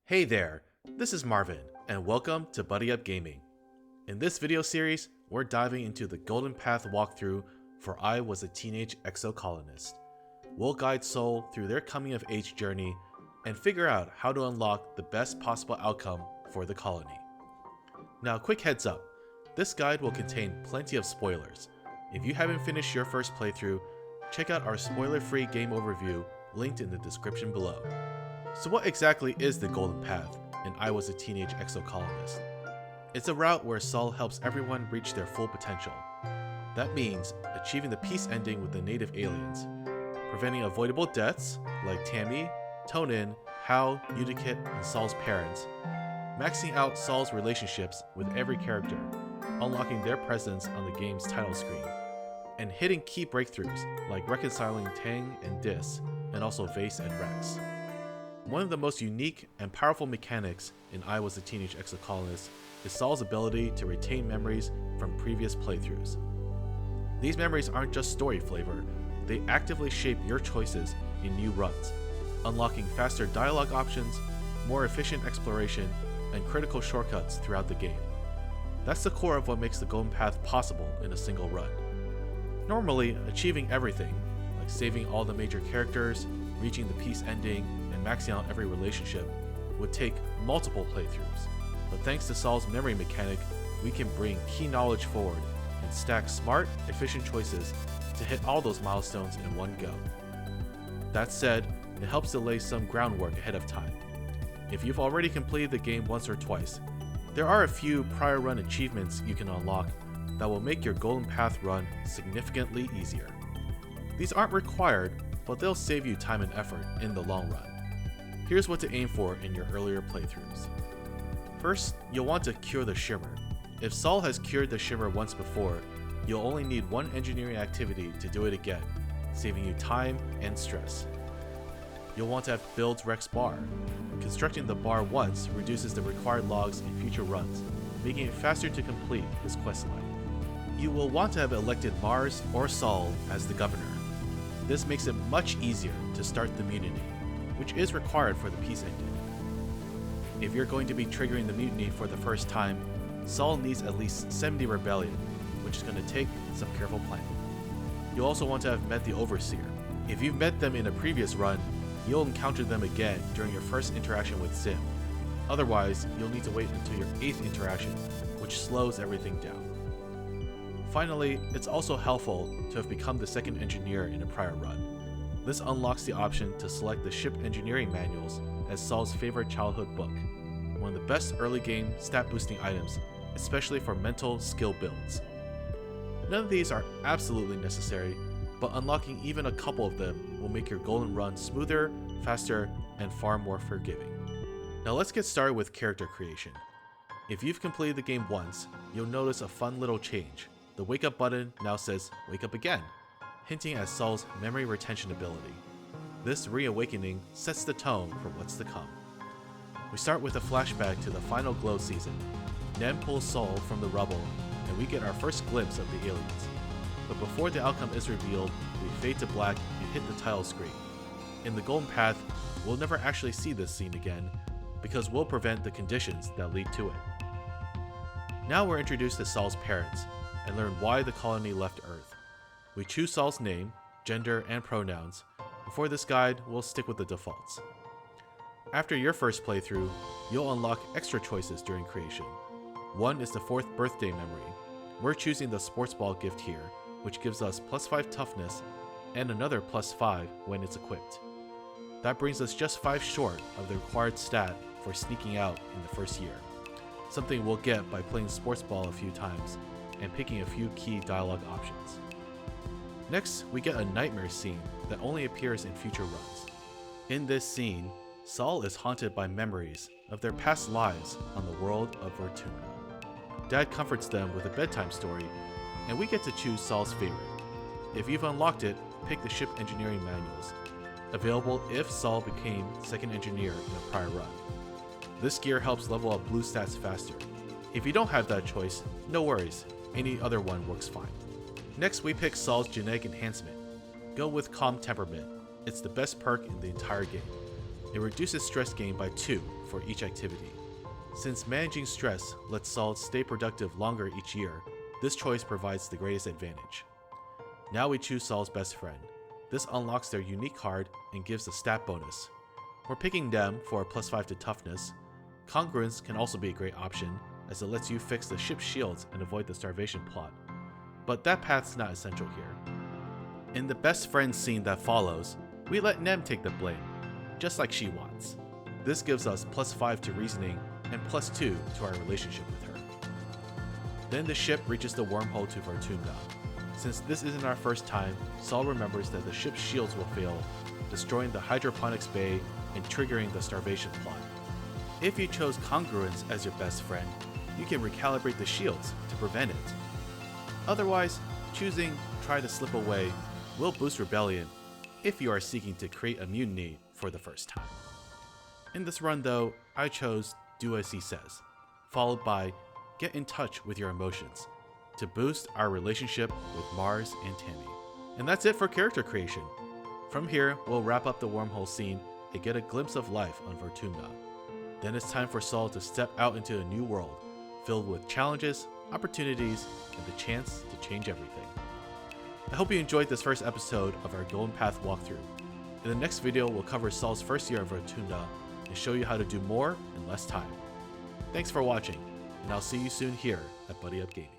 Hey there, this is Marvin, and welcome to Buddy Up Gaming. In this video series, we're diving into the Golden Path walkthrough for I Was a Teenage Exocolonist. We'll guide Sol through their coming-of-age journey and figure out how to unlock the best possible outcome for the colony. Now, quick heads up, this guide will contain plenty of spoilers. If you haven't finished your first playthrough, check out our spoiler-free game overview linked in the description below. So what exactly is the Golden Path in I Was a Teenage Exocolonist? It's a route where Sol helps everyone reach their full potential. That means achieving the peace ending with the native aliens, preventing avoidable deaths like Tammy, Tonin, Hal, Udikit, and Sol's parents, maxing out Sol's relationships with every character, unlocking their presence on the game's title screen, and hitting key breakthroughs like reconciling Tang and Dis, and also Vase and Rex. One of the most unique and powerful mechanics in I Was a Teenage Exocolonist is Sol's ability to retain memories from previous playthroughs. These memories aren't just story flavor, they actively shape your choices in new runs, unlocking faster dialogue options, more efficient exploration, and critical shortcuts throughout the game. That's the core of what makes the Golden Path possible in a single run. Normally, achieving everything, like saving all the major characters, reaching the peace ending, and maxing out every relationship, would take multiple playthroughs. But thanks to Sol's memory mechanic, we can bring key knowledge forward and stack smart, efficient choices to hit all those milestones in one go. That said, it helps to lay some groundwork ahead of time. If you've already completed the game once or twice, there are a few prior run achievements you can unlock that will make your Golden Path run significantly easier. These aren't required, but they'll save you time and effort in the long run. Here's what to aim for in your earlier playthroughs. First, you'll want to cure the Shimmer. If Sol has cured the Shimmer once before, you'll only need one engineering activity to do it again, saving you time and stress. You'll want to have build Rex Bar. Constructing the bar once reduces the required logs in future runs, making it faster to complete this questline. You will want to have elected Mars or Sol as the governor. This makes it much easier to start the mutiny, which is required for the peace ending. If you're going to be triggering the mutiny for the first time, Sol needs at least 70 rebellion, which is going to take some careful planning. You'll also want to have met the Overseer. If you've met them in a previous run, you'll encounter them again during your first interaction with Zim. Otherwise, you'll need to wait until your 8th interaction, which slows everything down. Finally, it's also helpful to have become the second engineer in a prior run. This unlocks the option to select the ship engineering manuals as Sol's favorite childhood book, one of the best early game stat boosting items, especially for mental skill builds. None of these are absolutely necessary, but unlocking even a couple of them will make your golden run smoother, faster, and far more forgiving. Now let's get started with character creation. If you've completed the game once, you'll notice a fun little change. The wake up button now says wake up again, hinting at Sol's memory retention ability. This reawakening sets the tone for what's to come. We start with a flashback to the final Glow season. Nem pulls Sol from the rubble, and we get our first glimpse of the aliens. But before the outcome is revealed, we fade to black and hit the title screen. In the Golden Path, we'll never actually see this scene again, because we'll prevent the conditions that lead to it. Now we're introduced to Sol's parents, and learn why the colony left Earth. We choose Sol's name, gender, and pronouns, and for this guide, we'll stick with the defaults. After your first playthrough, you'll unlock extra choices during creation. One is the 4th birthday memory. We're choosing the sports ball gift here, which gives us +5 toughness, and another +5 when it's equipped. That brings us just 5 short of the required stat for sneaking out in the first year, something we'll get by playing sports ball a few times and picking a few key dialogue options. Next, we get a nightmare scene that only appears in future runs. In this scene, Sol is haunted by memories of their past lives on the world of Vertumna. Dad comforts them with a bedtime story, and we get to choose Sol's favorite. If you've unlocked it, pick the ship engineering manuals, available if Sol became second engineer in a prior run. This gear helps level up blue stats faster. If you don't have that choice, no worries, any other one works fine. Next, we pick Sol's genetic enhancement. Go with Calm Temperament. it's the best perk in the entire game. It reduces stress gain by 2 for each activity. Since managing stress lets Saul stay productive longer each year, this choice provides the greatest advantage. Now we choose Saul's best friend. This unlocks their unique card and gives a stat bonus. We're picking them for a +5 to toughness. Congruence can also be a great option, as it lets you fix the ship's shields and avoid the starvation plot. But that path's not essential here. In the best friend scene that follows, we let Nem take the blame, just like she wants. This gives us +5 to reasoning and +2 to our relationship with her. Then the ship reaches the wormhole to Vertumna. Since this isn't our first time, Saul remembers that the ship's shields will fail, destroying the hydroponics bay and triggering the starvation plot. If you chose Congruence as your best friend, you can recalibrate the shields to prevent it. Otherwise, choosing Try to Slip Away will boost Rebellion if you are seeking to create a mutiny for the first time. In this run though, I chose Do As He Says, followed by Get in Touch with Your Emotions, to boost our relationship with Mars and Tammy. And that's it for character creation. From here, we'll wrap up the wormhole scene and get a glimpse of life on Vertumna. Then it's time for Saul to step out into a new world, filled with challenges, opportunities, and the chance to change everything. I hope you enjoyed this first episode of our Golden Path walkthrough. In the next video, we'll cover Saul's first year of Vertumna and show you how to do more in less time. Thanks for watching, and I'll see you soon here at Buddy Up Gaming.